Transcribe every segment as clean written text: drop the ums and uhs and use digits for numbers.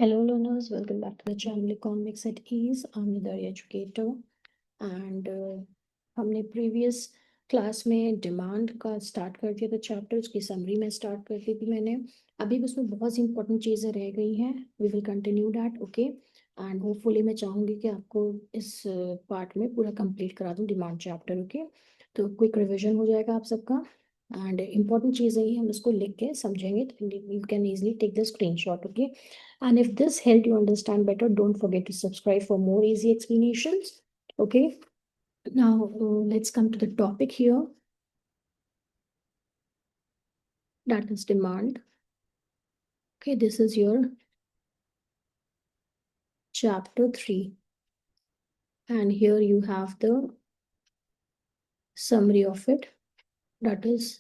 Hello learners, welcome back to the channel Economics at Ease. I'm Nidari Educator and हमने previous class में demand का start कर दिया था चैप्टर, उसकी समरी में स्टार्ट कर दी थी मैंने। अभी भी उसमें बहुत सी इंपॉर्टेंट चीज़ें रह गई हैं। We will continue that, okay. And hopefully मैं चाहूँगी कि आपको इस पार्ट में पूरा कंप्लीट करा दूँ डिमांड चैप्टर, ओके। तो क्विक रिविजन हो जाएगा आप सबका। एंड इम्पॉर्टेंट चीज़ें ही हम इसको लिख के समझेंगे तो you can easily take the screenshot, okay. And if this helped you understand better, don't forget to subscribe for more easy explanations. Okay, now let's come to the topic here. That is demand. Okay, this is your chapter 3. And here you have the summary of it. That is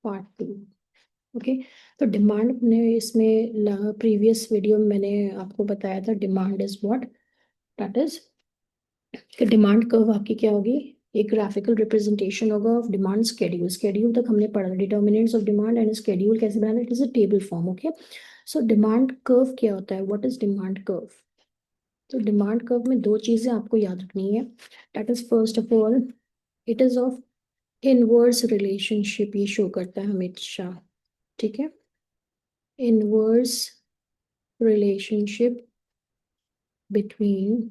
part 2. Okay, तो demand ने इसमें previous video में मैंने आपको बताया था demand is what. That is कि demand curve आपकी क्या होगी, एक ग्राफिकल रिप्रेजेंटेशन होगा ऑफ डिमांड स्केड्यूल। स्केड्यूल तक हमने पढ़ा determinants of demand and schedule कैसे बनाना, it is a table form, okay. So demand curve क्या होता है, व्हाट इज डिमांड कर्व। तो डिमांड कर्व में दो चीजें आपको याद रखनी है। That is first of all it is of inverse relationship, ये शो करता है हमेशा, ठीक है। Inverse relationship between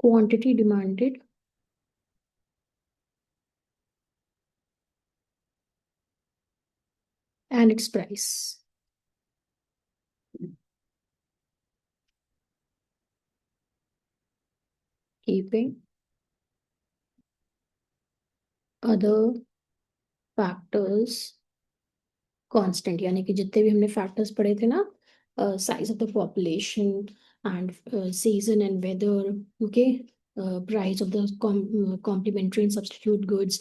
quantity demanded and its price. Keeping other factors constant, यानी कि जितने भी हमने फैक्टर्स पढ़े थे ना, size of the population and season and weather, okay, price of the complementary and substitute goods,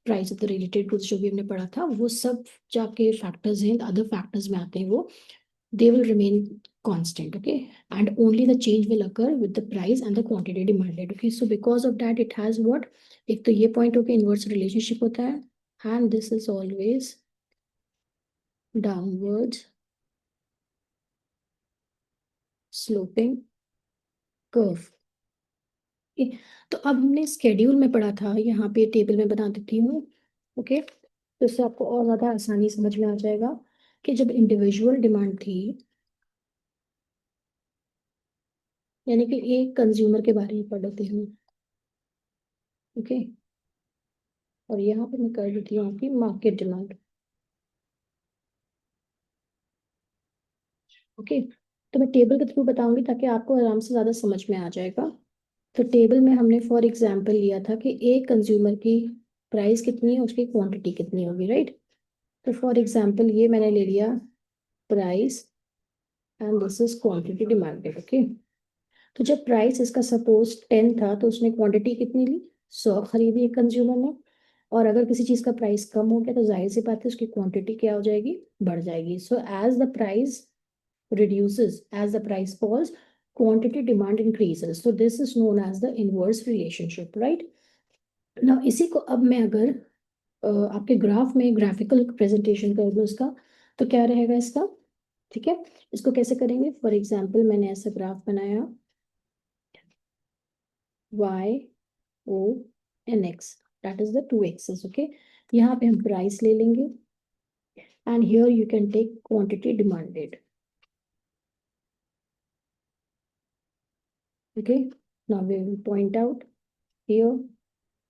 price of the related goods, जो भी हमने पढ़ा था वो सब जाके फैक्टर्स हैं, अदर फैक्टर्स में आते हैं वो, they will remain constant, okay, and only the change will occur with the price and the quantity demanded, okay। So because of that it has what, एक तो ये पॉइंट होके इनवर्स रिलेशनशिप होता है, and this is always downwards sloping curve। तो अब हमने schedule में पढ़ा था, यहाँ पे टेबल में बना देती हूँ, ओके। तो इससे आपको और ज़्यादा आसानी समझ में आ जाएगा कि जब इंडिविजुअल डिमांड थी, यानी कि एक कंज्यूमर के बारे में पढ़ लेते हैं, ओके। और यहाँ पे मैं कर देती हूँ आपकी मार्केट डिमांड, ओके। तो मैं टेबल के थ्रू बताऊंगी ताकि आपको आराम से ज़्यादा समझ में आ जाएगा। तो टेबल में हमने फॉर एग्जांपल लिया था कि एक कंज्यूमर की प्राइस कितनी है, उसकी क्वांटिटी कितनी होगी, राइट। तो फॉर एग्जांपल ये मैंने ले लिया price and this is quantity demanded, okay. तो जब प्राइस इसका सपोज 10 था तो उसने क्वांटिटी कितनी ली, 100 खरीदी एक कंज्यूमर ने। और अगर किसी चीज़ का प्राइस कम हो गया तो जाहिर सी बात है उसकी क्वांटिटी क्या हो जाएगी, बढ़ जाएगी। So as the price reduces, as the price falls, quantity demand increases, so this is known as the inverse relationship, right। now इसी को अब मैं अगर आपके ग्राफ में ग्राफिकल प्रेजेंटेशन कर दूं इसका, तो क्या रहेगा इसका, ठीक है। इसको कैसे करेंगे, फॉर एग्जांपल मैंने ऐसा ग्राफ बनाया y o and x, that is the two x's, okay। यहाँ पे हम प्राइस ले लेंगे and here you can take quantity demanded, okay। now we will point out here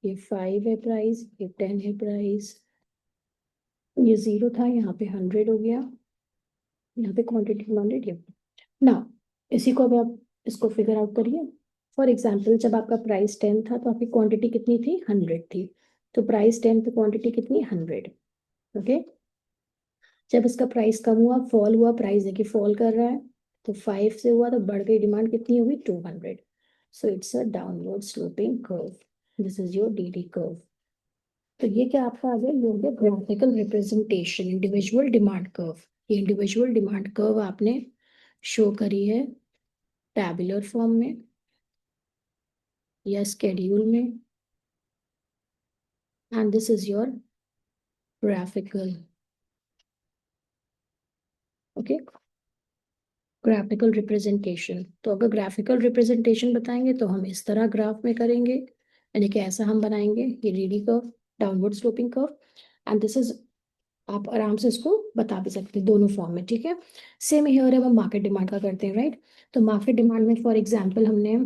ये 5 है प्राइस, ये 10 है प्राइस, ये 0 था, यहाँ पे 100 हो गया, यहाँ पे क्वांटिटी डिमांडेड ये। ना इसी को अब आप इसको फिगर आउट करिए। फॉर एग्जांपल जब आपका प्राइस 10 था तो आपकी क्वांटिटी कितनी थी, 100 थी। तो प्राइस 10 पे क्वांटिटी कितनी, 100, ओके। जब इसका प्राइस कम हुआ, फॉल हुआ, प्राइस देखिए फॉल कर रहा है, तो 5 से हुआ तो बढ़ गई डिमांड, कितनी होगी, 200। So it's a downward sloping curve, this is your D curve. तो ये क्या आपका आ गया, ये हो गया graphical representation individual demand curve. ये इंडिविजुअल डिमांड कर्व आपने शो करी है टैबुलर फॉर्म में या स्केड्यूल में, and this is your graphical okay, graphical representation, तो अगर ग्राफिकल रिप्रेजेंटेशन बताएंगे तो हम इस तरह ग्राफ में करेंगे, यानी कि ऐसा हम बनाएंगे, ये Reedy curve, downward sloping curve, and this is, आप आराम से इसको बता भी सकते हैं दोनों फॉर्म में, ठीक है। सेम हियर अब हम मार्केट डिमांड का करते हैं, राइट। तो मार्केट डिमांड में फॉर एग्जांपल हमने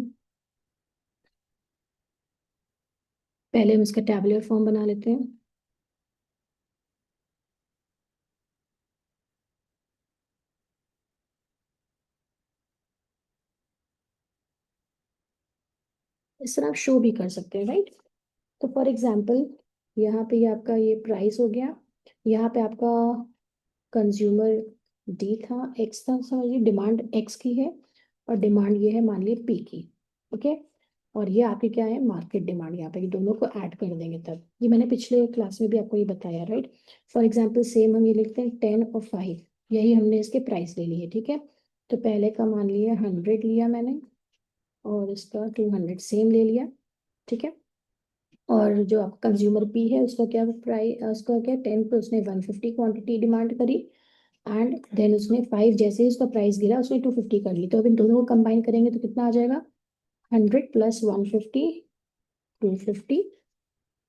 पहले हम इसका टैबुलर फॉर्म बना लेते हैं। इस तरह आप शो भी कर सकते हैं, राइट। तो फॉर एग्जांपल यहाँ पे ये आपका ये प्राइस हो गया, यहाँ पे आपका कंज्यूमर डी था, एक्स था, समझिए डिमांड एक्स की है, और डिमांड ये है मान लीजिए पी की, ओके। और ये आपकी क्या है, मार्केट डिमांड, यहाँ पे ये दोनों को ऐड कर देंगे तब, ये मैंने पिछले क्लास में भी आपको ये बताया, राइट। फॉर एग्जाम्पल सेम हम ये लिखते हैं 10 और 5, यही हमने इसके प्राइस ले लिए, ठीक है। तो पहले का मान लिया 100 लिया मैंने, और इसका 200 सेम ले लिया, ठीक है। और जो आप कंज्यूमर पी है उसका क्या प्राइस, उसका क्या 10 पे उसने 150 क्वांटिटी डिमांड करी, एंड देन उसने 5 जैसे ही उसका प्राइस गिरा उसने 250 कर ली, तो अब इन दोनों को कंबाइन करेंगे तो कितना आ जाएगा, 100 प्लस 150, 250,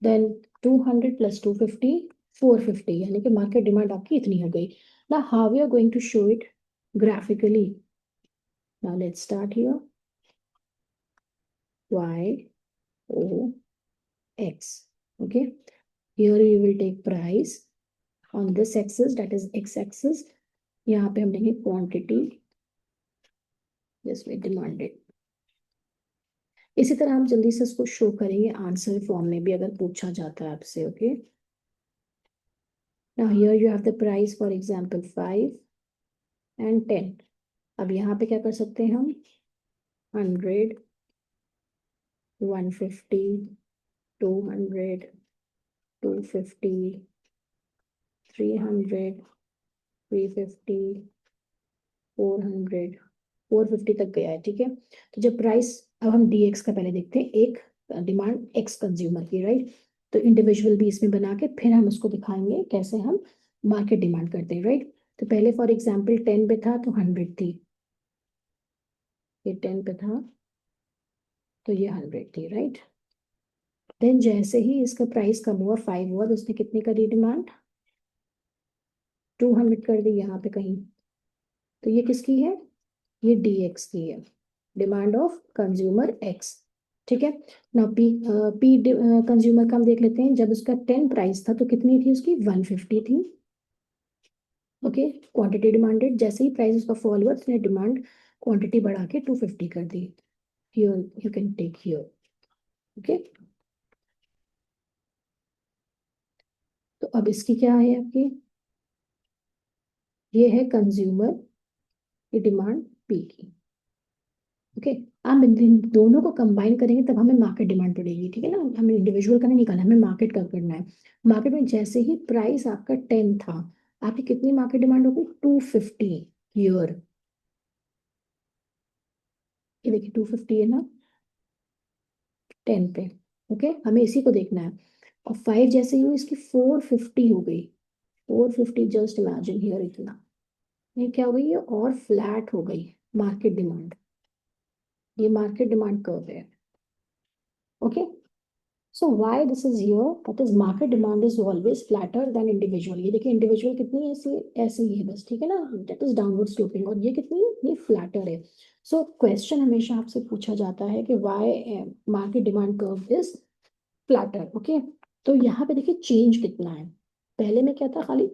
देन 200 प्लस 250, 450, यानी कि मार्केट डिमांड आपकी इतनी हो गई ना। How we are going to show it graphically, now let's start here, y o x, okay, here you will take price on this axis, that is x axis, यहाँ पे हम लेंगे क्वांटिटी जिसमें डिमांडेड। इसी तरह हम जल्दी से इसको शो करेंगे आंसर फॉर्म में भी अगर पूछा जाता है आपसे, okay. Now here you have the price for example 5 and 10। अब यहाँ पे क्या कर सकते हैं हम, 100, 150, 200, 250, 300, 350, 400, 450 तक गया है, ठीक है। तो जब प्राइस, अब हम डी एक्स का पहले देखते हैं, एक डिमांड एक्स कंज्यूमर की, राइट। तो इंडिविजुअल भी इसमें बना के फिर हम उसको दिखाएंगे कैसे हम मार्केट डिमांड करते हैं, राइट। तो पहले फॉर एग्जांपल 10 पे था तो 100 थी, ये 10 पे था तो ये 100 थी, राइट। देन जैसे ही इसका प्राइस कम हुआ, 5 हुआ, तो उसने कितनी करी डिमांड, 200 कर दी यहाँ पे कहीं। तो ये किसकी है, ये डी एक्स की है, डिमांड ऑफ कंज्यूमर एक्स, ठीक है। ना पी, पी कंज्यूमर का हम देख लेते हैं, जब उसका 10 प्राइस था तो कितनी थी उसकी, 150 थी, ओके। क्वांटिटी डिमांडेड, जैसे ही प्राइस उसका फॉल हुआ उसने डिमांड क्वांटिटी बढ़ा के 250 कर दी, here you can take here, okay. तो अब इसकी क्या है आपकी, ये है कंज्यूमर की डिमांड पी की, ओके। आप इन दोनों को कंबाइन करेंगे तब हमें मार्केट डिमांड पड़ेगी, ठीक है ना। हमें इंडिविजुअल का नहीं निकालना, हमें मार्केट का करना है। मार्केट में जैसे ही प्राइस आपका 10 था, आपकी कितनी मार्केट डिमांड होगी, 250, ईयर, ये देखिए 250 है ना 10 पे, ओके। हमें इसी को देखना है। और 5 जैसे ही हुई इसकी 450 हो गई, 450, जस्ट इमेजिन हियर, इतना, ये क्या हो गई, ये और फ्लैट हो गई मार्केट डिमांड, ये मार्केट डिमांड कर्व है, okay. So why this is here? That is market demand is always flatter than individual. ये देखिए इंडिविजुअल कितनी ऐसी ऐसे ही है बस, ठीक है ना, that is downward sloping, और ये कितनी है, ये फ्लैटर है। So क्वेश्चन हमेशा आपसे पूछा जाता है कि why market demand curve is flatter, okay? तो यहाँ पे देखिए चेंज कितना है, पहले में क्या था, खाली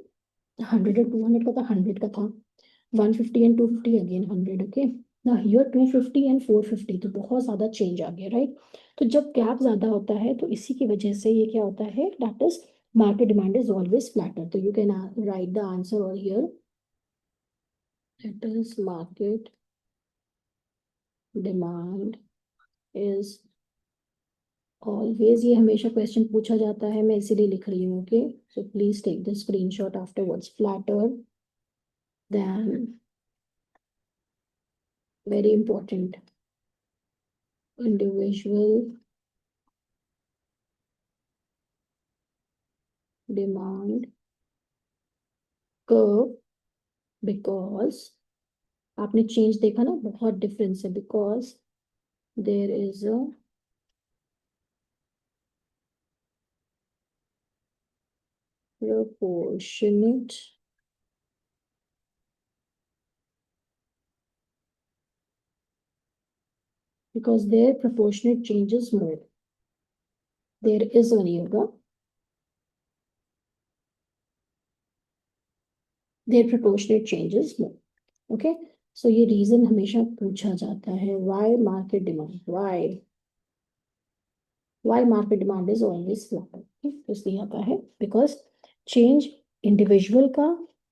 100 और 200 का था, 100 का था, 150 and 250 अगेन 100, ओके। ना हियर 250 and 450, तो बहुत ज्यादा चेंज आ गया, राइट। तो जब गैप ज्यादा होता है तो इसी की वजह से ये क्या होता है, that is market demand is always flatter, तो you can write the answer or here, that is market demand is always, ये हमेशा क्वेश्चन पूछा जाता है, मैं इसीलिए लिख रही हूँ, okay. So please take the screenshot afterwards, flatter then, very important, individual demand curve because आपने चेंज देखा ना, बहुत डिफरेंस है, because there is a proportionate because their proportionate changes more. There is one yoga. Their proportionate changes more. Okay. So ये reason हमेशा पूछा जाता है. Why market demand? Why market demand is always low? Okay? तो इसलिए आता है because change individual का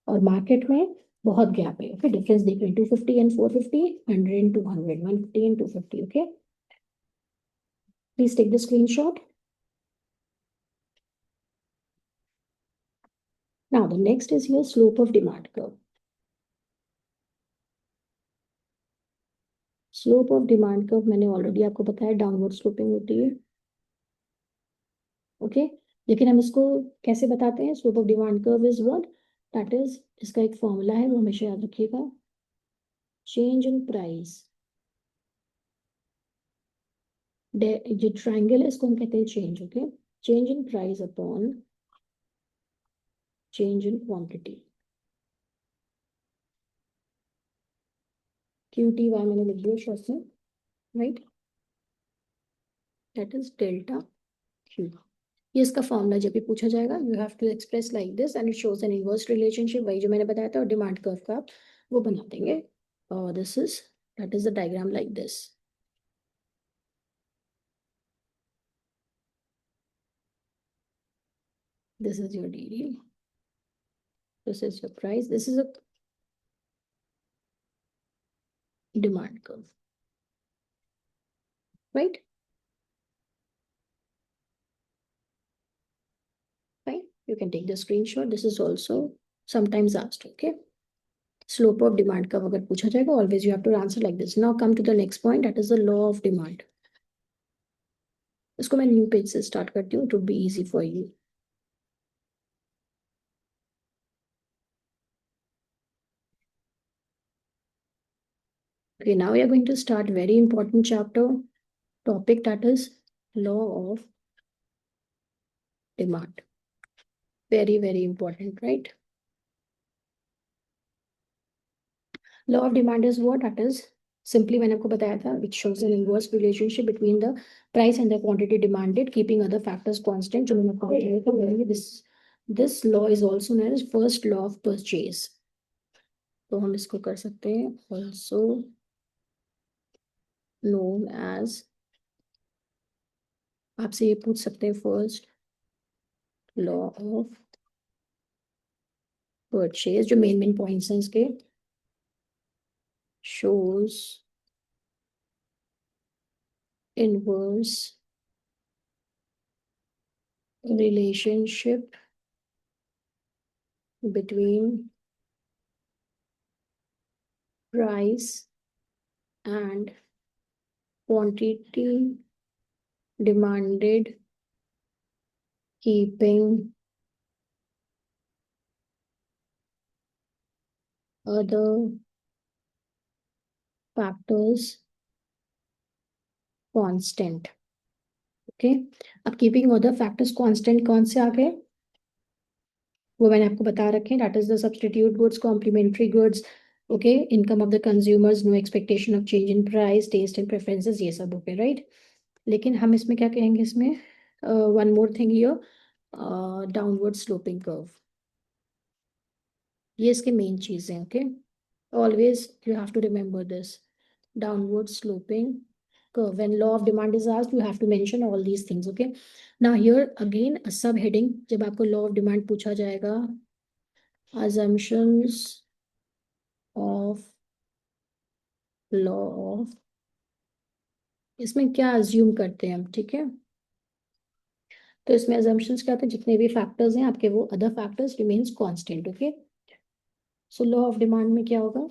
और market में बहुत गैप है. ओके, डिफरेंस देख रहे हैं 250 and 450, 100 and 200, 150 and 250. Okay, please take the screenshot. Now the next is your slope of demand curve. Slope of demand curve मैंने ऑलरेडी आपको बताया डाउनवर्ड स्लोपिंग होती है. ओके, लेकिन हम इसको कैसे बताते हैं? Slope of demand curve is what? That is, इसका एक फॉर्मूला है, वो हमेशा याद रखिएगा. चेंज इन प्राइस, जो ट्रायंगल है इसको हम कहते हैं change. Okay, change in price upon change in quantity. Q T Y मैंने लिख दिया शॉर्ट में, right? That is delta Q. ये इसका फॉर्मूला जब भी पूछा जाएगा, you have to express like this and it shows an inverse relationship. वही जो मैंने बताया था, और डिमांड कर्व का आप वो बना देंगे. और this is, that is the diagram like this. This is your DD. This is your price. This is a demand curve, right? Fine. You can take the screenshot. This is also sometimes asked. Okay. Slope of demand curve अगर पूछा जाएगा, always you have to answer like this. Now come to the next point. That is the law of demand. इसको मैं new page से start करती हूँ. It would be easy for you. Okay. Now we are going to start very important chapter topic, that is law of demand. Very, very important, right? Law of demand is what? That is simply मैंने आपको बताया था, which shows an inverse relationship between the price and the quantity demanded, keeping other factors constant. जो मैंने आपको बताया था, this law is also known as first law of purchase. तो हम इसको कर सकते हैं also known as, आपसे ये पूछ सकते हैं first law of purchase. जो मेन पॉइंट्स हैं इसके, shows inverse relationship between price and quantity demanded, keeping other factors constant. Okay, अब कीपिंग अदर फैक्टर्स कांस्टेंट कौन से आ गए, वो मैंने आपको बता रखे हैं. That is the substitute goods, complementary goods, okay, income of the consumers, no expectation of change in price, taste and preferences, ये सब ओके, राइट? लेकिन हम इसमें क्या कहेंगे, इसमें one more thing here, downward sloping curve. ये इसके मेन चीज है. Okay, always you have to remember this downward sloping curve. When law of demand is asked, you have to mention all these things. Okay, now here again a subheading, जब आपको law of demand पूछा जाएगा, assumptions of law of, इसमें क्या assume करते हैं हम, ठीक है? तो इसमें assumptions क्या होते हैं, जितने भी factors हैं आपके, वो other factors remains constant. okay, so law of demand में क्या होगा,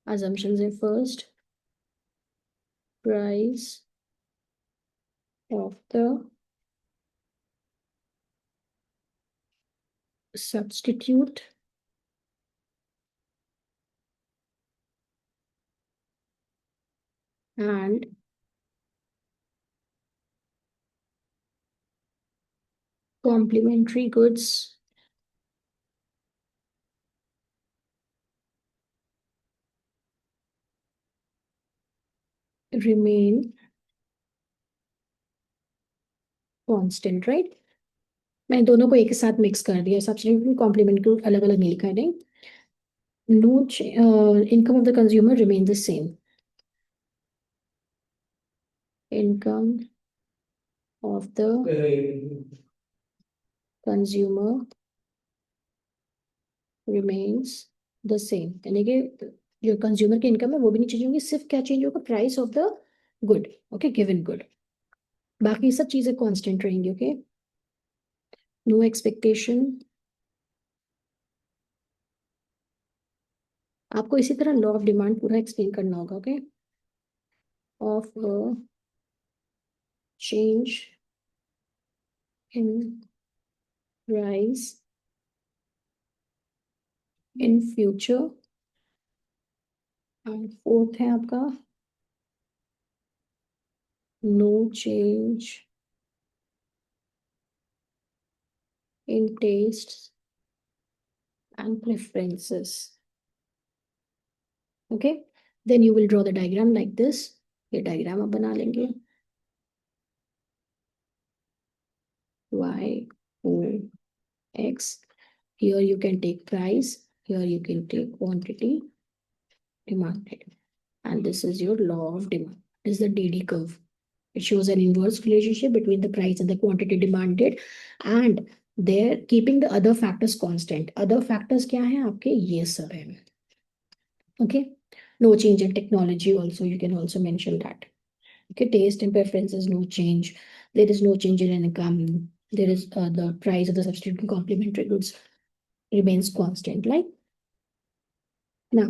assumptions है first price of the substitute and complementary goods remain constant, right? मैंने दोनों को एक साथ मिक्स कर दिया, सब्स्टिट्यूट कॉम्प्लीमेंट को अलग अलग नहीं लिखा है, नहीं. No income of the consumer remain the same. Income of the consumer remains the same, यानी कि जो कंज्यूमर की इनकम है वो भी नहीं चेंज होगी, सिर्फ क्या चेंज होगा, price of the good. Okay, given good. बाकी सब चीजें कांस्टेंट रहेंगी. Okay, no expectation. आपको इसी तरह लॉ ऑफ डिमांड पूरा एक्सप्लेन करना होगा. Okay, of change in price in future. And fourth है आपका no change in taste and preferences. Okay, then you will draw the diagram like this. ये diagram आप बना लेंगे. Y, O, X. Here you can take price. Here you can take quantity demanded. And this is your law of demand. This is the DD curve. It shows an inverse relationship between the price and the quantity demanded. And they're keeping the other factors constant. Other factors क्या हैं आपके, ये सब है. Okay. No change in technology also. You can also mention that. Okay, taste and preferences, no change. There is no change in income. There is the price of the substitute and complementary goods remains constant. Like now,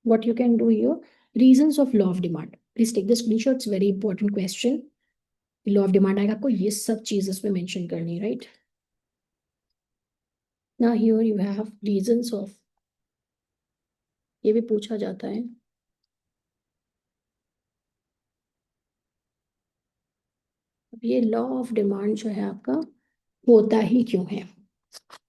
what you can do here, reasons of law of demand. Please take the screenshot. It's very important question. Law of demand आएगा आपको ये सब चीजें इसमें mention करनी, right? Now here you have reasons of. ये भी पूछा जाता है. ये लॉ ऑफ डिमांड जो है आपका होता ही क्यों है,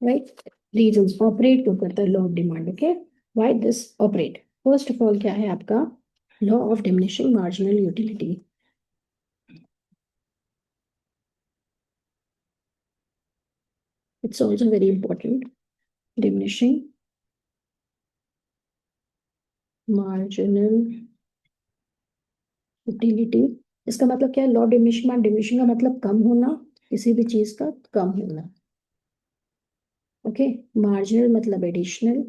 राइट? रीजंस ऑपरेट क्यों करता है law of demand. Okay, why this operate. First of all क्या है आपका, law of diminishing marginal utility. It's also very important. Diminishing marginal utility, इसका मतलब क्या है, लॉ डिमिनिशिंग. डिमिनिशिंग का मतलब कम होना, किसी भी चीज का कम होना. ओके, मार्जिनल मतलब एडिशनल.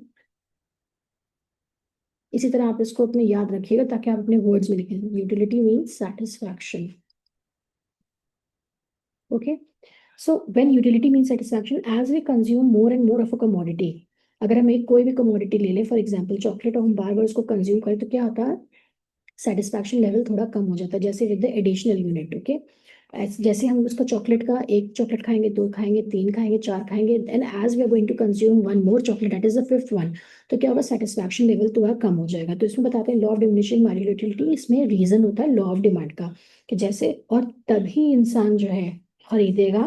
इसी तरह आप इसको अपने याद रखिएगा ताकि आप अपने वर्ड्स में लिखें. Utility means satisfaction. Okay, so when utility means satisfaction, as we consume more and more of a commodity. अगर हम एक कोई भी कमोडिटी ले लें, फॉर एग्जांपल चॉकलेट, और हम बार बार उसको कंज्यूम करें तो क्या होता है, सेटिस्फैक्शन लेवल थोड़ा कम हो जाता है. जैसे with the additional unit. Okay, जैसे हम उसका चॉकलेट का एक चॉकलेट खाएंगे, दो खाएंगे, तीन खाएंगे, चार खाएंगे, and as we are going to consume one more chocolate, that is the fifth one, तो क्या होगा, सेटिस्फैक्शन लेवल थोड़ा कम हो जाएगा. तो इसमें बताते हैं law of diminishing marginal utility. इसमें रीजन होता है लॉ ऑफ डिमांड का, कि जैसे, और तभी इंसान जो है खरीदेगा,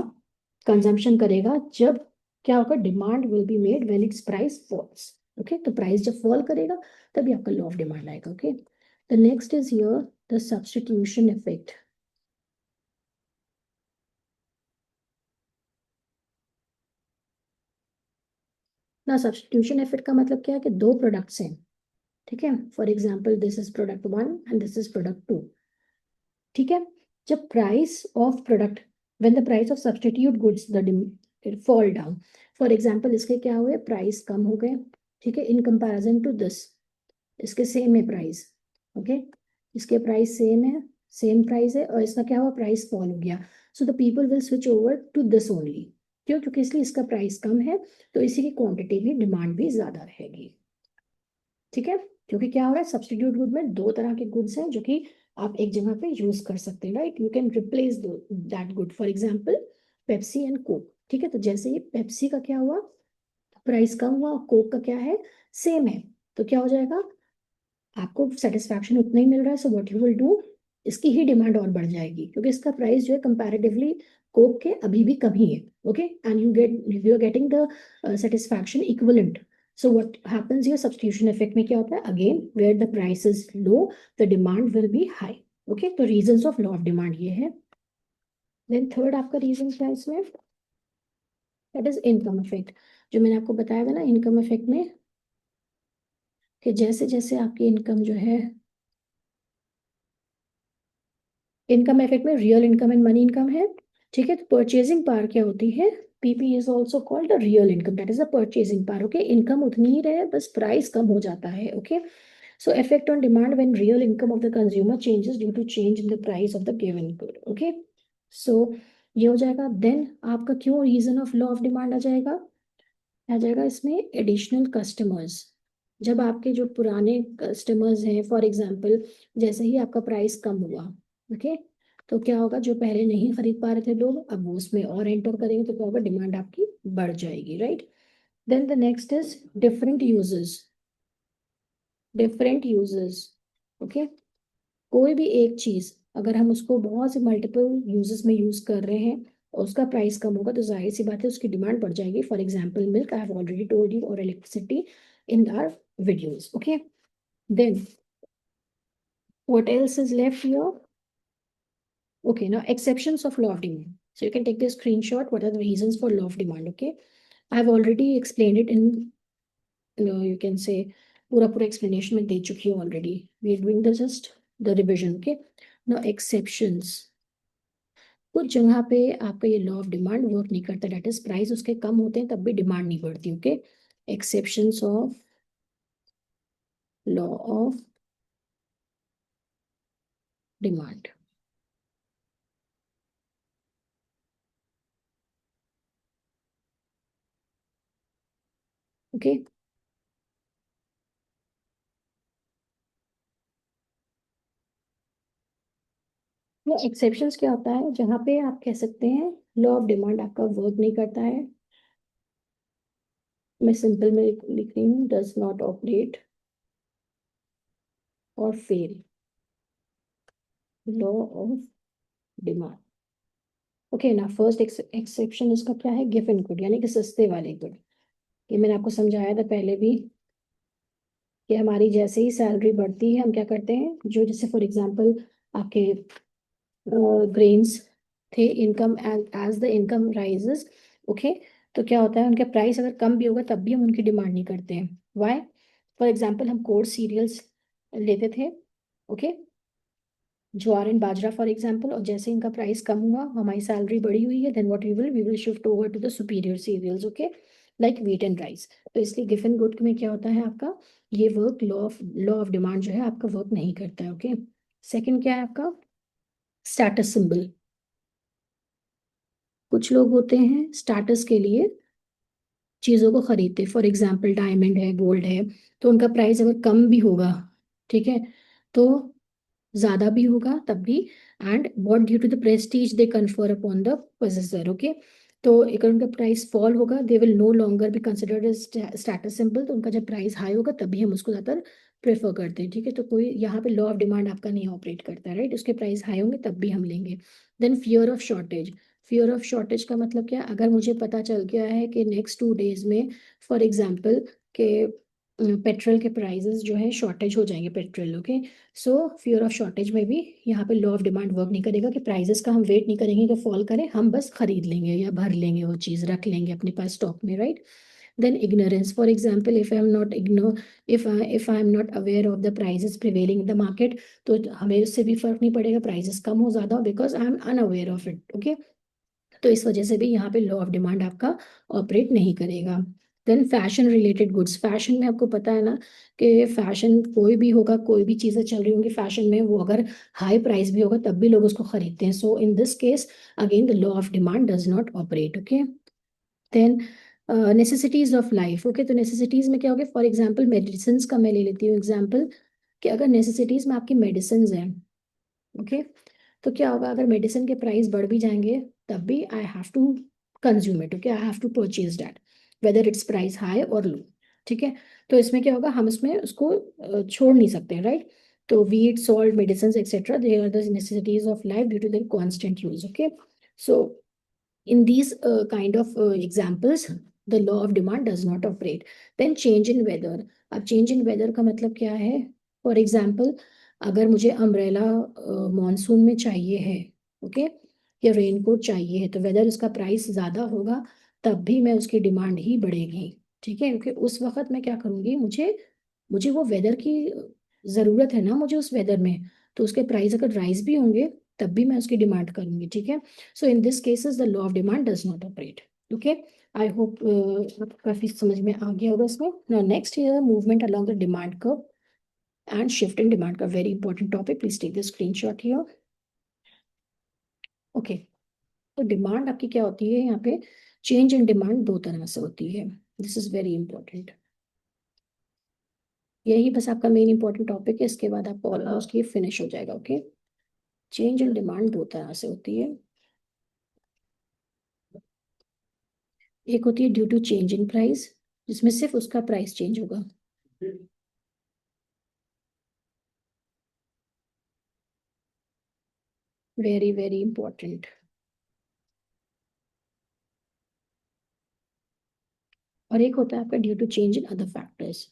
कंजम्पशन करेगा, जब क्या होगा, demand will be made when it's price falls. Okay, तो प्राइस जब फॉल करेगा तभी आपका लॉ ऑफ डिमांड आएगा. Okay, the next is here the substitution effect. ना, सब्स्टिट्यूशन इफेक्ट का मतलब क्या है कि दो प्रोडक्ट्स हैं, ठीक है. For example this is product one and this is product two. ठीक है, जब price of product, when the price of substitute goods the fall down. For example इसके क्या हुए, प्राइस कम हो गए, ठीक है, इन कंपैरिजन टू दिस. इसके सेम है प्राइस. ओके, इसके प्राइस सेम है, सेम प्राइस है, और इसका क्या हुआ, प्राइस फॉल हो गया. So the people will switch over to this only. क्यों, क्योंकि इसलिए इसका प्राइस कम है, तो इसी की क्वांटिटी भी, डिमांड भी ज्यादा रहेगी. ठीक है, क्योंकि क्या हो रहा है, सब्स्टिट्यूट गुड में दो तरह के गुड्स हैं जो कि आप एक जगह पे यूज कर सकते हैं, right. You can replace that good. For example Pepsi and Coke. ठीक है, तो जैसे ही पेप्सी का क्या हुआ, प्राइस कम हुआ, कोक का क्या है, सेम है, तो क्या हो जाएगा, आपको सेटिस्फैक्शन उतना ही मिल रहा है, so what you will do, इसकी ही डिमांड और बढ़ जाएगी क्योंकि इसका प्राइस जो है कंपैरेटिवली कोक के अभी भी कम ही है, okay, and you are getting the satisfaction equivalent. So what happens here, substitution effect में क्या होता है, again where the price is low the demand will be high, okay, तो reasons of law of demand ये है। Then third आपका reason क्या है इसमें, दैट इज इनकम इफेक्ट। जो मैंने आपको बताया था ना इनकम इफेक्ट में, कि जैसे जैसे आपकी इनकम जो है, इनकम इफेक्ट में real income and money income है, ठीक है, तो परचेजिंग पावर क्या होती है, PP is also called the real income, that is the purchasing power, okay, income उतनी ही रहे बस प्राइस कम हो जाता है, okay. So effect on demand when real income of the consumer changes due to change in the price of the given good, okay. So ये हो जाएगा, देन आपका क्यों reason of law of demand आ जाएगा इसमें, एडिशनल कस्टमर्स। जब आपके जो पुराने कस्टमर्स हैं, फॉर एग्जांपल जैसे ही आपका प्राइस कम हुआ, ओके, तो क्या होगा, जो पहले नहीं खरीद पा रहे थे लोग, अब वो उसमें और एंटर करेंगे, तो क्या होगा, डिमांड आपकी बढ़ जाएगी, right. Then the next is different uses, different uses, okay, कोई भी एक चीज अगर हम उसको बहुत से मल्टीपल यूजेस में यूज कर रहे हैं और उसका प्राइस कम होगा, तो जाहिर सी बात है उसकी डिमांड बढ़ जाएगी। For example milk, I have already told you, और electricity in our videos, okay. Then what else is left here, okay, now exceptions of law of demand, so you can take this screenshot, what are the reasons for law of demand, okay, I've already explained it in, you can say पूरा explanation में दे चुकी हूँ already, we are doing the just the revision, okay। now exceptions, कुछ जगह पे आपका ये law of demand work नहीं करता, डेट इज प्राइस उसके कम होते हैं तब भी डिमांड नहीं बढ़ती, okay. Exceptions of law of demand, okay. ये एक्सेप्शंस क्या होता है, जहाँ पे आप कह सकते हैं लॉ ऑफ डिमांड आपका वर्क नहीं करता है, मैं सिंपल में लिख रही हूँ, डज नॉट ऑपरेट और fail law of demand, okay ना। फर्स्ट एक्सेप्शन इसका क्या है, गिवन गुड, यानी कि सस्ते वाले गुड। ये मैंने आपको समझाया था पहले भी कि हमारी जैसे ही सैलरी बढ़ती है हम क्या करते हैं, जो जैसे फॉर एग्जांपल आपके ग्रेन्स थे, income as the income rises, okay, तो क्या होता है, उनके प्राइस अगर कम भी होगा तब भी हम उनकी डिमांड नहीं करते हैं, वाई। फॉर एग्जांपल हम कोर्स सीरियल्स लेते थे, okay, jowar and bajra for example, और जैसे इनका प्राइस कम हुआ, हमारी सैलरी बढ़ी हुई है, then what we will shift over to the superior cereals, okay, like wheat and rice. तो इसलिए गिवन गुड में क्या होता है आपका, ये वर्क लॉ ऑफ डिमांड जो है आपका वर्क नहीं करता है, ओके। सेकंड क्या है आपका, स्टेटस सिंबल। कुछ लोग होते हैं स्टेटस के लिए चीज़ों को खरीदते, फॉर एग्जाम्पल डायमंड है, गोल्ड है, तो उनका प्राइस अगर कम भी होगा, ठीक है, तो ज्यादा भी होगा तब भी, and what due to the prestige they confer upon the possessor, okay. तो अगर उनका प्राइस फॉल होगा, they will no longer be considered as status symbol, तो उनका जब प्राइस हाई होगा तभी हम उसको ज़्यादातर प्रेफर करते हैं, ठीक है। तो कोई यहाँ पे लॉ ऑफ डिमांड आपका नहीं ऑपरेट करता है, राइट, उसके प्राइस हाई होंगे तब भी हम लेंगे। Then fear of shortage, fear of shortage का मतलब क्या, अगर मुझे पता चल गया है कि नेक्स्ट 2 डेज में फॉर एग्जाम्पल के पेट्रोल के प्राइसेस जो है शॉर्टेज हो जाएंगे petrol, okay, so fear of shortage में भी यहाँ पे लॉ ऑफ डिमांड वर्क नहीं करेगा कि प्राइसेस का हम वेट नहीं करेंगे कि फॉल करे, हम बस खरीद लेंगे या भर लेंगे, वो चीज़ रख लेंगे अपने पास स्टॉक में, right. Then ignorance, for example if I am not aware of the prices prevailing in the market, तो हमें उससे भी फर्क नहीं पड़ेगा प्राइसेस कम हो ज़्यादा, because I am unaware of it, okay. तो इस वजह से भी यहाँ पे लॉ ऑफ डिमांड आपका ऑपरेट नहीं करेगा। Then fashion related goods, fashion में आपको पता है ना कि फैशन कोई भी होगा, कोई भी चीज़ें चल रही होंगी फैशन में, वो अगर हाई प्राइस भी होगा तब भी लोग उसको खरीदते हैं, so in this case again the law of demand does not operate, okay. Then necessities of life, okay, तो नेसेसिटीज में क्या होगा, फॉर एग्जाम्पल मेडिसिन का मैं ले लेती हूँ एग्जाम्पल, कि अगर नेसेसिटीज में आपकी मेडिसिन हैं, ओके, तो क्या होगा, अगर मेडिसिन के प्राइस बढ़ भी जाएंगे तब भी I have to consume it, okay, I have to purchase that whether it's price high और लो। ठीक है, तो इसमें क्या होगा, हम इसमें उसको छोड़ नहीं सकते हैं, राइट। तो wheat, salt, medicine etcetera, they are the necessities of life due to their constant use, okay. So in these kind of examples, the law of demand does not operate. Then change in weather. अब change in weather का मतलब क्या है? For example, अगर मुझे umbrella monsoon में चाहिए है, ओके, या रेनकोट चाहिए है, तो वेदर उसका प्राइस ज़्यादा होगा, तब भी मैं उसकी डिमांड ही बढ़ेगी। ठीक है, क्योंकि उस वक्त मैं क्या करूँगी, मुझे मुझे वो वेदर की ज़रूरत है ना, मुझे उस वेदर में, तो उसके प्राइस अगर राइज भी होंगे तब भी मैं उसकी डिमांड करूंगी। ठीक है, so in this cases the law of demand does not operate, okay. I hope काफी समझ में आ गया होगा इसमें। Now next here, movement along the demand curve and shift in demand का very important topic, please take the screenshot here, okay. तो demand आपकी क्या होती है यहाँ पे, चेंज इन डिमांड दो तरह से होती है, दिस इज वेरी इंपॉर्टेंट। यही बस आपका मेन इंपॉर्टेंट टॉपिक है, इसके बाद आपको ऑलमोस्ट ये फिनिश हो जाएगा, ओके। चेंज इन डिमांड दो तरह से होती है, एक होती है due to change in price, जिसमें सिर्फ उसका प्राइस चेंज होगा, वेरी वेरी इंपॉर्टेंट। और एक होता है आपका due to change in other factors.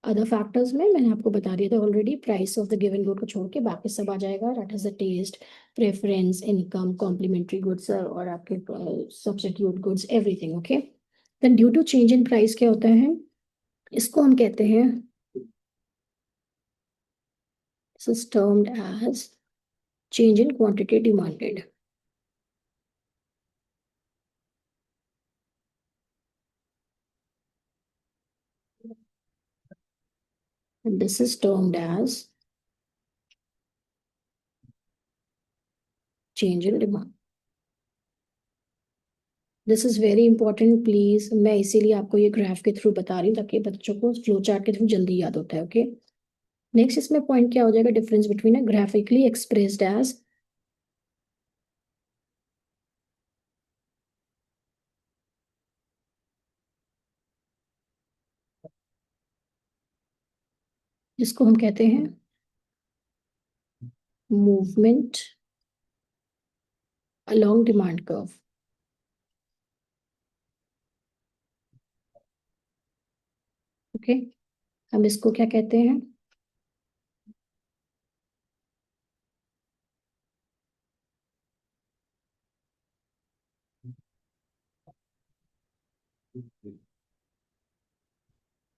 Other factors में मैंने आपको बता दिया था already, price of the given good को छोड़ के बाकी सब आ जाएगा, that is the taste, preference, income, complementary goods और आपके substitute goods, everything, okay. Then due to change in price क्या होता है, इसको हम कहते हैं, this is termed as change in quantity demanded, this is termed as change in demand. This is very important please, मैं इसीलिए आपको ये ग्राफ के थ्रू बता रही हूँ ताकि बच्चों को फ्लो चार्ट के थ्रू जल्दी याद होता है, ओके। नेक्स्ट इसमें पॉइंट क्या हो जाएगा, difference between a graphically expressed as, जिसको हम कहते हैं movement along demand curve, okay. हम इसको क्या कहते हैं,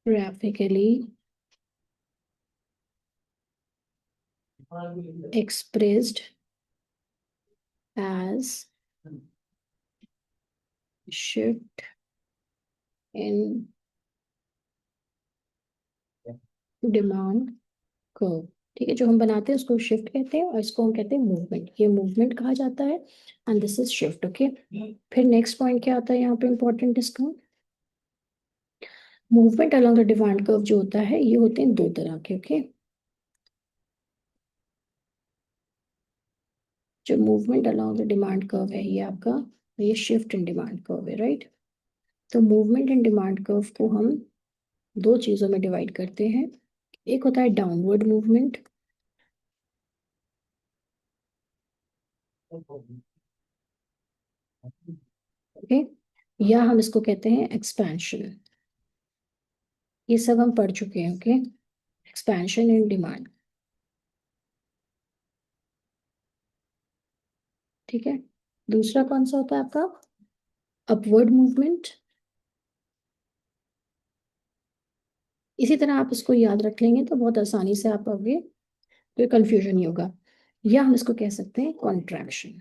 graphically expressed as shift in demand curve. ठीक है, जो हम बनाते हैं उसको शिफ्ट कहते हैं और इसको हम कहते हैं मूवमेंट, ये मूवमेंट कहा जाता है and this is shift, okay. फिर नेक्स्ट पॉइंट क्या आता है यहाँ पे इंपॉर्टेंट इसका, movement along the demand curve जो होता है ये होते हैं दो तरह के, ओके। जो movement along the demand curve है ये आपका, ये शिफ्ट इन डिमांड कर्व है, राइट। तो मूवमेंट इन डिमांड कर्व को हम दो चीजों में डिवाइड करते हैं, एक होता है डाउनवर्ड मूवमेंट, ओके, या हम इसको कहते हैं एक्सपेंशन, ये सब हम पढ़ चुके हैं, ओके। एक्सपेंशन इन डिमांड, ठीक है। दूसरा कौन सा होता है आपका, अपवर्ड मूवमेंट। इसी तरह आप इसको याद रख लेंगे तो बहुत आसानी से आप आगे कोई कंफ्यूजन नहीं होगा, या हम इसको कह सकते हैं कॉन्ट्रैक्शन।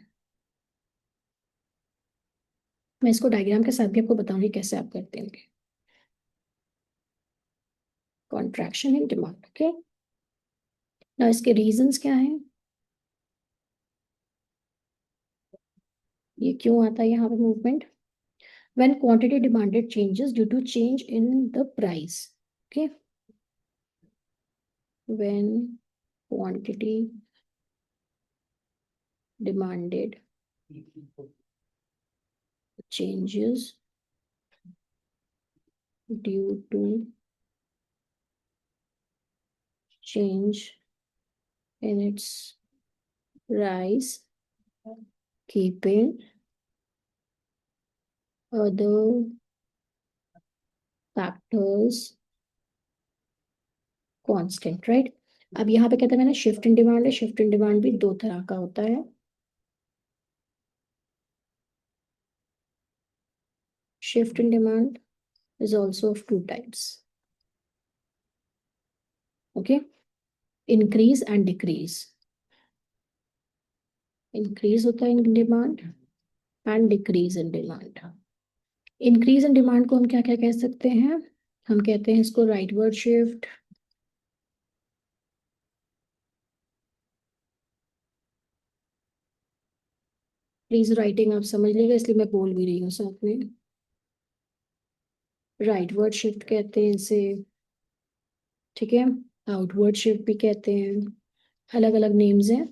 मैं इसको डायग्राम के साथ भी आपको बताऊंगी कैसे आप करते हैं, कॉन्ट्रैक्शन इन डिमांड, ओके। ना इसके रीजंस क्या हैं, ये क्यों आता है यहाँ पे movement, when quantity demanded changes due to change in the price, okay. when quantity demanded changes due to change in its price, keeping other factors constant, right. अब यहाँ पे कहते हैं मैंने शिफ्ट इन डिमांड है, शिफ्ट इन डिमांड भी दो तरह का होता है। Shift in demand is also of two types, okay. Increase and decrease. Increase होता है in demand and decrease in demand. Increase in demand को हम क्या क्या कह सकते हैं? हम कहते हैं इसको राइटवर्ड शिफ्ट, प्लीज राइटिंग आप समझ लीजिएगा इसलिए मैं बोल भी रही हूँ साथ में। राइटवर्ड शिफ्ट कहते हैं इसे, ठीक है। आउटवर्ड शिफ्ट भी कहते हैं, अलग अलग नेम्स हैं,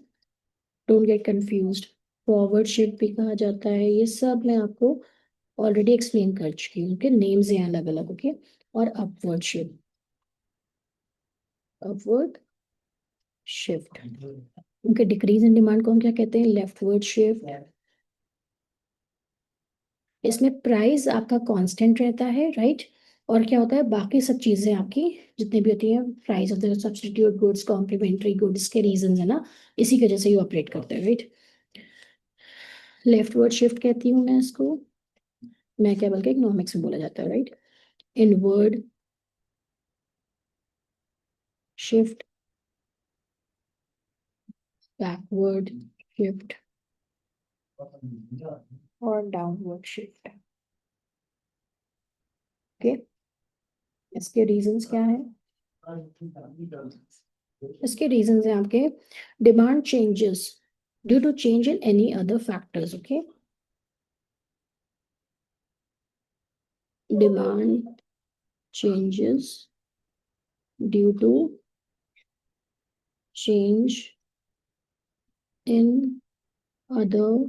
don't get confused. Forward shift भी कहा जाता है, ये सब मैं आपको ऑलरेडी एक्सप्लेन कर चुकी हूँ, उनके नेम्स हैं अलग अलग, ओके। और अपवर्ड शिफ्ट, अपवर्ड शिफ्ट। उनके डिक्रीज इन डिमांड को हम क्या कहते हैं? Leftward shift. इसमें प्राइस आपका कांस्टेंट रहता है, राइट। और क्या होता है, बाकी सब चीजें आपकी जितनी भी होती हैं, price of the substitute goods, complementary goods के रीजन है ना, इसी की वजह से ये ऑपरेट करते हैं, राइट। लेफ्टवर्ड शिफ्ट कहती हूँ मैं इसको, मैं क्या बल्कि इकोनॉमिक्स में बोला जाता है, right. Inward shift, backward shift और डाउनवर्ड शिफ्ट, ओके। इसके रीजंस क्या है? इसके रीजंस हैं आपके demand changes due to change in any other factors, okay. Demand changes due to change in other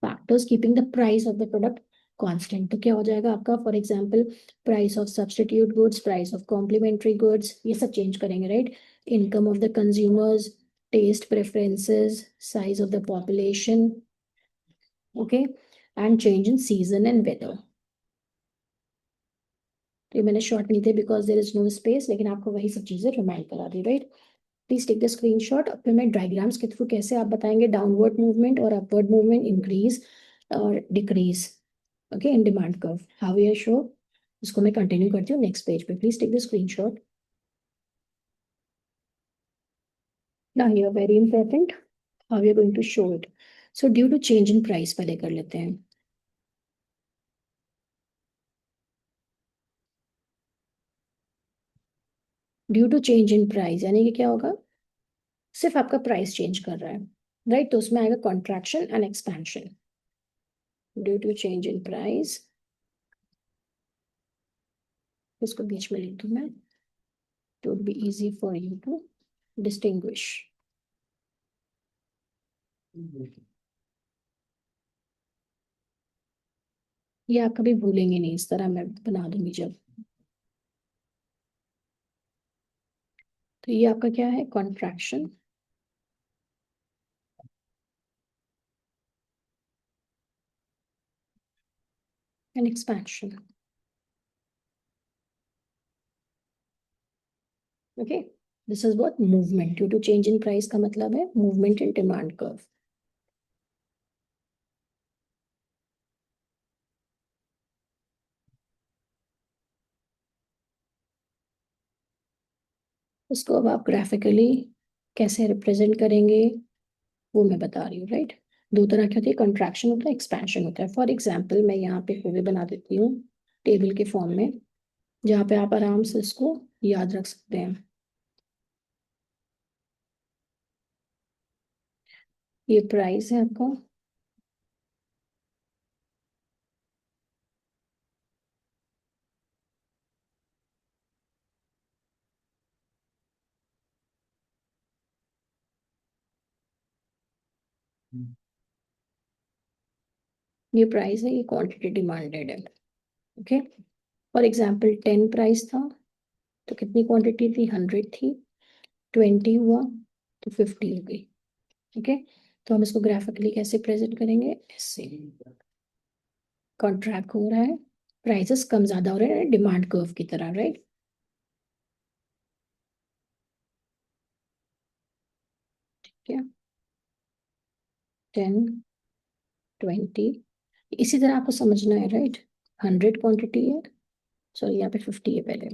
factors keeping the price of the product constant. तो क्या हो जाएगा आपका? For example price of substitute goods, price of complementary goods, ये सब change करेंगे, right. Income of the consumers, test preferences, size of the population, okay, and change in season and weather. तो ये मैंने शॉर्ट नहीं थे because there is no space, लेकिन आपको वही सब चीजें रिमाइंड करा दी, right. Please take the screenshot. अब फिर मैं डायग्राम्स के थ्रू कैसे आप बताएंगे डाउनवर्ड मूवमेंट और अपवर्ड मूवमेंट, इंक्रीज और decrease, okay, in demand curve, how we are show. इसको मैं कंटिन्यू करती हूँ नेक्स्ट पेज पे। Please take the screenshot. Now here very important, how we are going to show it. So due to change in price पहले कर लेते हैं। Due to change in price यानी कि क्या होगा? सिर्फ आपका प्राइस चेंज कर रहा है, राइट। तो उसमें आएगा contraction and expansion. Due to change in price, इसको बीच में लिख दूं मैं, to be easy for you to distinguish. ये आप कभी भूलेंगे नहीं, इस तरह मैं बना दूंगी जब। तो ये आपका क्या है? Contraction and expansion, okay. This is what movement due to change in price का मतलब है मूवमेंट इन डिमांड कर्व। इसको अब आप ग्राफिकली कैसे रिप्रेजेंट करेंगे वो मैं बता रही हूँ, राइट। दो तरह की होती है, कंट्रैक्शन होता है, एक्सपेंशन होता है। फॉर एग्जाम्पल मैं यहाँ पे फिर भी बना देती हूँ टेबल के फॉर्म में, जहाँ पे आप आराम से इसको याद रख सकते हैं। ये प्राइस है आपका, ये प्राइस है, ये क्वांटिटी डिमांडेड है। ओके, फॉर एग्जाम्पल 10 प्राइस था तो कितनी क्वांटिटी थी, 100 थी। 20 हुआ तो 50 हो गई। ओके, तो हम इसको ग्राफिकली कैसे प्रेजेंट करेंगे, ऐसे कॉन्ट्रैक्ट हो रहा है, प्राइसेस कम ज्यादा हो रहे हैं डिमांड कर्व की तरह, राइट। ठीक है, 10, 20, इसी तरह आपको समझना है, राइट। 100 क्वांटिटी है, सॉरी यहाँ पे 50 है पहले।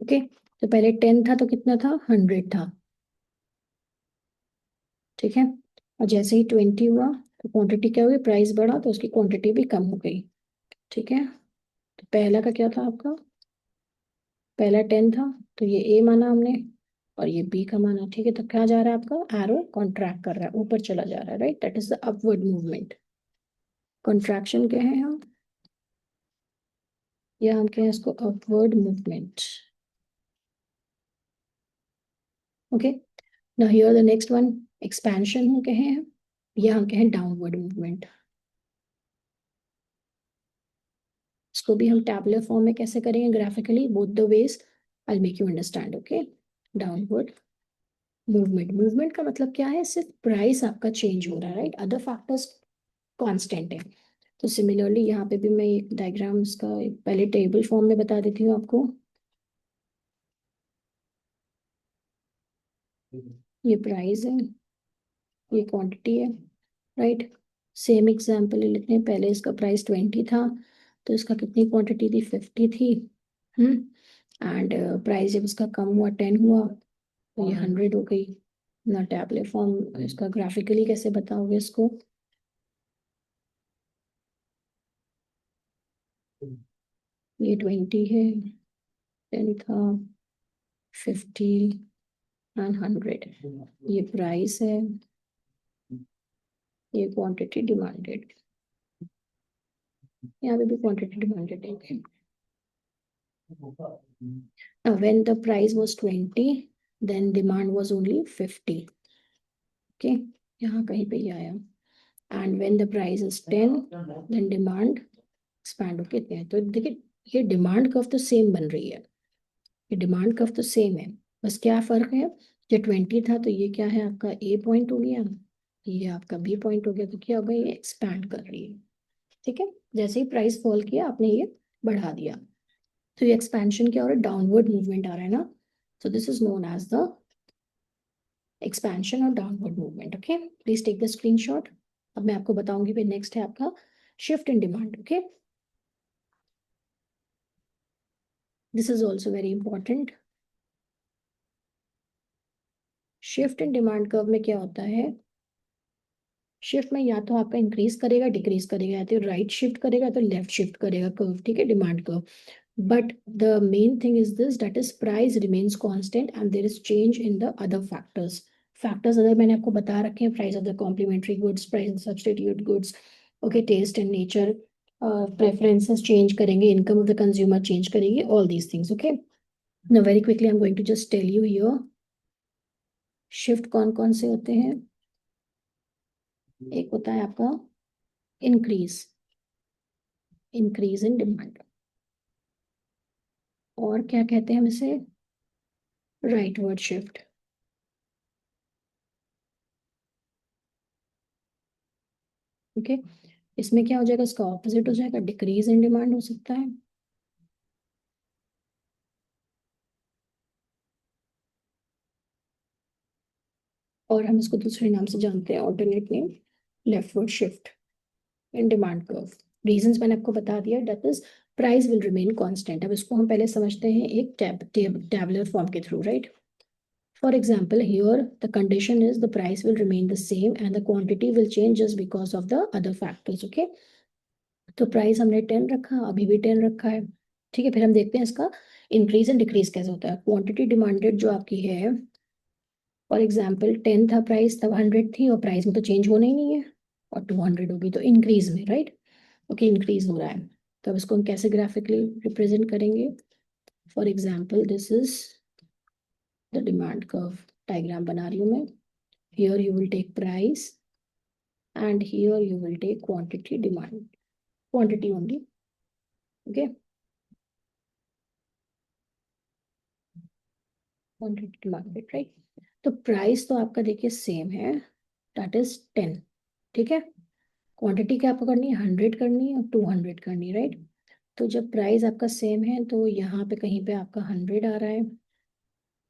ओके, तो पहले 10 था तो कितना था, 100 था। ठीक है, और जैसे ही 20 हुआ तो क्वांटिटी क्या हुई, प्राइस बढ़ा तो उसकी क्वांटिटी भी कम हो गई। ठीक है, तो पहला का क्या था आपका, पहला 10 था तो ये ए माना हमने, और ये बी का माना। ठीक है, तो क्या जा रहा है आपका एरो, कॉन्ट्रैक्ट कर रहा है, ऊपर चला जा रहा है, right, that is the upward movement. Contraction क्या है हम, या हम कहें इसको upward movement. Okay, now here the next one, expansion हम कहें हैं, या हम कहें डाउनवर्ड मूवमेंट। इसको भी हम टैबुलर फॉर्म में कैसे करेंगे, graphically, both the ways, I make you understand. Okay, downward movement, movement का मतलब क्या है, सिर्फ प्राइस आपका चेंज हो रहा है, राइट, अदर फैक्टर्स कांस्टेंट है। तो सिमिलरली यहाँ पे भी मैं एक डायग्राम इसका पहले टेबल फॉर्म में बता देती हूँ आपको। ये प्राइस है, ये क्वांटिटी है, राइट। सेम एग्जांपल ले लेते हैं, पहले इसका प्राइस 20 था तो इसका कितनी क्वांटिटी थी, 50 थी। एंड प्राइस जब इसका कम हुआ, 10 हुआ तो ये 100 हो गई। ना टैबलेट फॉर्म, इसका ग्राफिकली कैसे बताओगे इसको, ये 20 है, 10 था, 50 एंड 100, ये प्राइस है, ये क्वांटिटी डिमांडेड, यहाँ पे भी क्वांटिटी डिमांडेड है। Now when the price was 20, then demand was only 50. Okay, यहाँ कहीं पे ये आया। And when the price is 10, then demand expand हो कितने हैं, तो देखिए ये डिमांड कर्व तो सेम बन रही है, ये डिमांड कर्व तो सेम है, बस क्या फर्क है, जो 20 था तो ये क्या है आपका ए पॉइंट हो गया, ये आपका बी पॉइंट हो गया, तो क्या हो गया, ये एक्सपैंड कर रही है। ठीक है, जैसे ही प्राइस फॉल किया आपने ये बढ़ा दिया, तो ये एक्सपेंशन क्या हो रहा है, डाउनवर्ड मूवमेंट आ रहा है ना, so this is known as the expansion or downward movement. Okay, please take the screenshot. अब मैं आपको बताऊंगी, फिर नेक्स्ट है आपका shift in demand. Okay, this is also very important. shift in demand curve में क्या होता है, शिफ्ट में या तो आपका इंक्रीज करेगा डिक्रीज करेगा, या तो राइट शिफ्ट करेगा तो लेफ्ट शिफ्ट करेगा कर्व। ठीक है, demand curve, but the main thing is this, that is price remains constant and there is change in the other factors अगर मैंने आपको बता रखे हैं, price of the complementary goods, price of the substitute goods, okay, taste and nature, preferences change करेंगे, income of the consumer change करेंगे, all these things. Okay, now very quickly I'm going to just tell you here shift कौन कौन से होते हैं। एक होता है आपका इंक्रीज, इंक्रीज इन डिमांड, और क्या कहते हैं हम इसे, राइटवर्ड शिफ्ट। ओके, इसमें क्या हो जाएगा, इसका ऑपोजिट हो जाएगा, डिक्रीज इन डिमांड हो सकता है। और हम इसको दूसरे नाम से जानते हैं, alternate name, leftward shift in demand curve. Reasons मैंने आपको बता दिया, that is price will remain constant. अब इसको हम पहले समझते हैं एक टैबुलर फॉर्म के through, right. For example here the condition is the price will remain the same and the quantity will change just because of the other factors. Okay, तो price हमने 10 रखा, अभी भी 10 रखा है। ठीक है, फिर हम देखते हैं इसका इंक्रीज एंड डिक्रीज कैसे होता है। क्वांटिटी डिमांडेड जो आपकी है, फॉर एग्जाम्पल 10 था प्राइस, तब 100 थी, और प्राइस में तो चेंज होना ही नहीं है, और 200 होगी तो इंक्रीज में, राइट। ओके, इंक्रीज हो रहा है। तो अब इसको हम कैसे ग्राफिकली रिप्रेजेंट करेंगे? For example this is the demand curve diagram बना रही हूँ मैं. Here you will take price and here you will take quantity demand, quantity only. Okay, quantity demanded, right? तो प्राइस तो आपका देखिए सेम है, दैट इज 10. ठीक है, क्वांटिटी क्या आपको करनी है? 100 करनी है और 200 करनी है, राइट? तो जब प्राइस आपका सेम है तो यहाँ पे कहीं पे आपका 100 आ रहा है,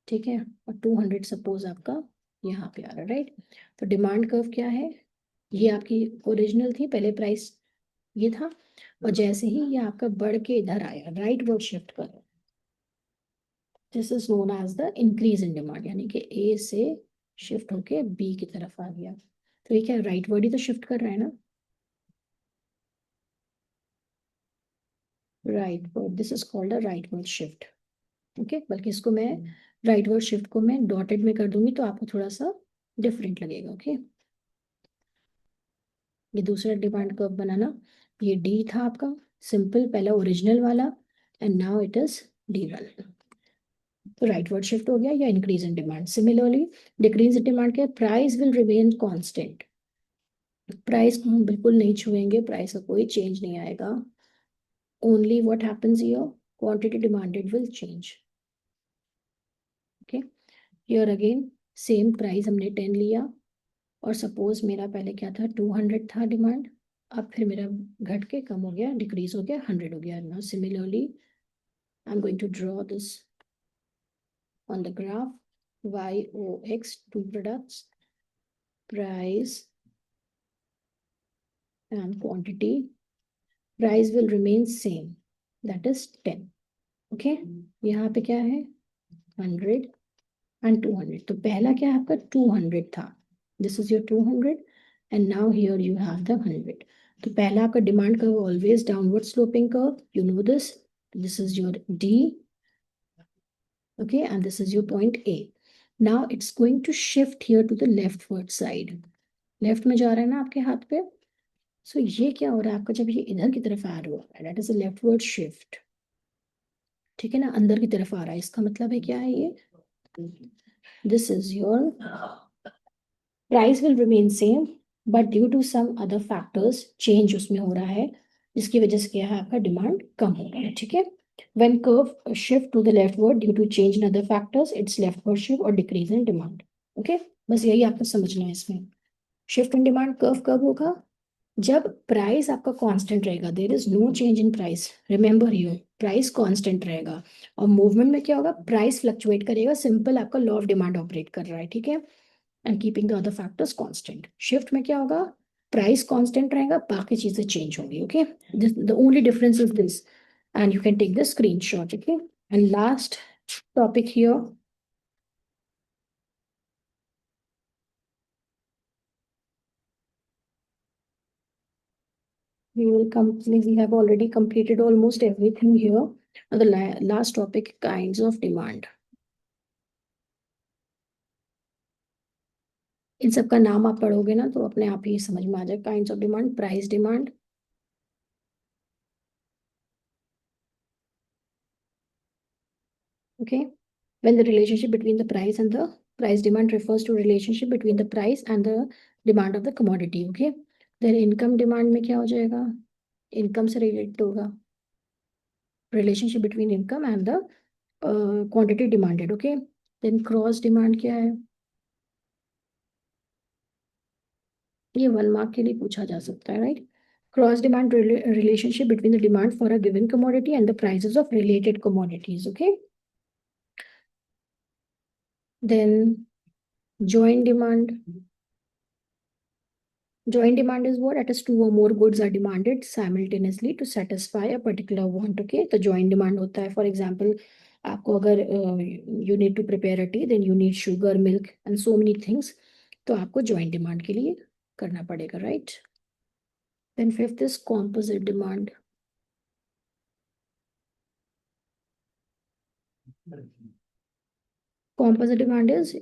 ठीक है, और 200 सपोज आपका यहाँ पे आ रहा है, राइट? तो डिमांड कर्व क्या है? ये आपकी ओरिजिनल थी, पहले प्राइस ये था, और जैसे ही ये आपका बढ़ के इधर आया, राइट वर्ड शिफ्ट कर, this is known as the increase in demand, यानी कि ए से शिफ्ट होके बी की तरफ आ गया. तो ये क्या राइट वर्ड ही तो शिफ्ट कर रहा है ना, right word, this is called a right word shift. Okay, बल्कि इसको मैं राइट वर्ड शिफ्ट को मैं डॉटेड में कर दूंगी तो आपको थोड़ा सा डिफरेंट लगेगा. ओके, ये दूसरा डिमांड कर्व बनाना, ये डी था आपका सिंपल पहला ओरिजिनल वाला, and now it is D1. तो राइट वर्ड शिफ्ट हो गया या increase in demand. Similarly decrease in demand के price will remain constant, price को हम बिल्कुल नहीं छुएंगे, प्राइस का कोई चेंज नहीं आएगा. Only what happens here, quantity demanded will change. Okay, here again same price हमने 10 लिया, और सपोज मेरा पहले क्या था, 200 था डिमांड, अब फिर मेरा घट के कम हो गया, डिक्रीज हो गया, 100 हो गया. Now similarly I am going to draw this on the graph, YOX, two products, price and quantity. Price will remain same, that is 10. Okay, यहाँ पे क्या है, 100 and 200. तो पहला क्या है आपका, 200 था, this is your 200, and now here you have the 100. तो पहला आपका demand curve always downward sloping curve, you know this. This is your D, okay, and this is your point A. Now it's going to shift here to the leftward side. Left में जा रहा है ना आपके हाथ पे. सो ये क्या हो रहा है आपका, जब ये इधर की तरफ आ रहा है, that is a leftward shift. ठीक है ना, अंदर की तरफ आ रहा है, इसका मतलब है क्या है ये, this is your price will remain same, but due to some other factors change उसमें हो रहा है, जिसकी वजह से क्या है आपका डिमांड कम हो रहा है. ठीक है, when curve shift to the leftward due to change in other factors, it's leftward shift or decrease in demand. Okay, बस यही आपको समझना है इसमें. शिफ्ट इन डिमांड कर्व कब होगा, जब प्राइस आपका कांस्टेंट रहेगा, there is no change in price. Remember here price constant रहेगा, और मूवमेंट में क्या होगा, प्राइस फ्लक्चुएट करेगा, सिंपल आपका लॉ ऑफ डिमांड ऑपरेट कर रहा है. ठीक है, and keeping the other factors constant. Shift में क्या होगा, प्राइस कांस्टेंट रहेगा, बाकी चीजें चेंज होंगी. Okay, the only difference is this, and you can take the screenshot. Okay, and last topic here, we have already completed almost everything here. Now the last topic, kinds of demand. इन सब का नाम आप पढ़ोगे ना तो अपने आप ही समझ में आ जाए. Kinds of demand, price demand, okay, when the relationship between the price and the price demand refers to relationship between the price and the demand of the commodity. Okay, then income demand में क्या हो जाएगा, income से related होगा, relationship between income and the quantity demanded. Okay, then cross demand क्या है, ये 1 mark के लिए पूछा जा सकता है, right? Cross demand relationship between the demand for a given commodity and the prices of related commodities. Okay, then joint demand. Joint demand is what? At least two or more goods are demanded simultaneously to satisfy a particular want. Okay, तो joint demand होता है, for example, आपको अगर you need to prepare a tea, then you need sugar, milk and so many things. तो आपको joint demand के लिए करना पड़ेगा, right? Then fifth is composite demand. Composite demand is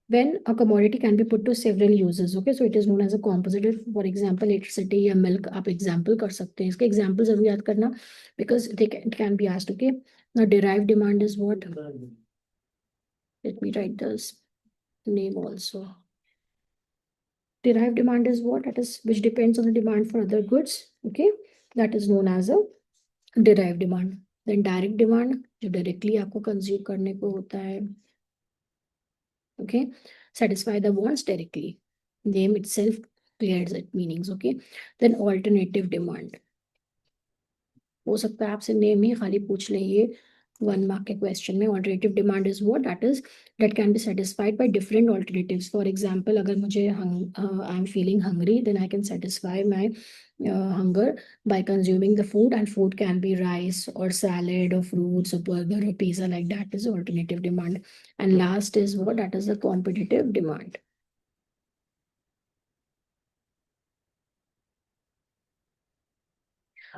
when a commodity can be put to several uses. Okay, so it is known as a compositive. For example, electricity या milk आप example कर सकते हैं. इसके example जरूर याद करना because it can be asked. Okay, now derived demand is what? Let me write this name also. Derived demand is what? That is which depends on the demand for other goods. Okay, that is known as a derived demand. Then direct demand जो directly आपको consume करने को होता है. Okay, satisfy the wants directly. Name itself clears its meanings. Okay, then alternative demand. हो सकता है आपसे नेम ही खाली पूछ ले ये 1 मार्क के क्वेश्चन में. Alternative demand is what? That is that can be satisfied by different alternatives. For example, अगर मुझे I am feeling hungry, then I can satisfy my hunger by consuming the food, and food can be rice or salad or fruits or burger or pizza, like that is alternative demand. And last is what? That is the competitive demand.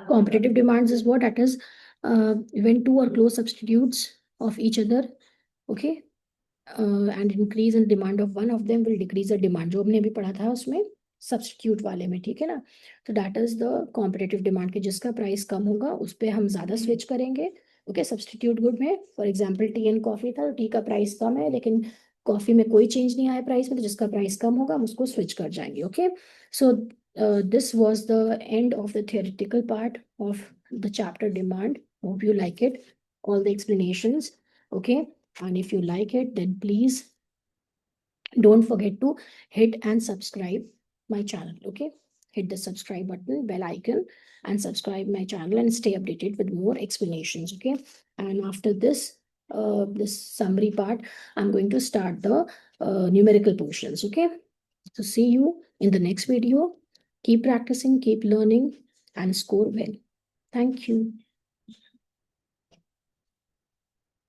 Competitive demands is what? That is when two or close substitutes of each other, okay, and increase in demand of one of them will decrease the demand. जो हमने अभी पढ़ा था उसमें substitute वाले में, ठीक है ना. तो that is the competitive demand के जिसका प्राइस कम होगा उस पर हम ज्यादा स्विच करेंगे. ओके, सब्स्टिट्यूट गुड में for example T and coffee था, तो टी का प्राइस कम है लेकिन कॉफी में कोई चेंज नहीं आया प्राइस में, तो जिसका प्राइस कम होगा हम उसको स्विच कर जाएंगे. Okay, so this was the end of the theoretical part of the chapter demand. Hope you like it, all the explanations. Okay, and if you like it, then please don't forget to hit and subscribe my channel. Okay, hit the subscribe button, bell icon, and subscribe my channel and stay updated with more explanations. Okay, and after this this summary part, I'm going to start the numerical portions. Okay, so see you in the next video. Keep practicing, keep learning, and score well. Thank you.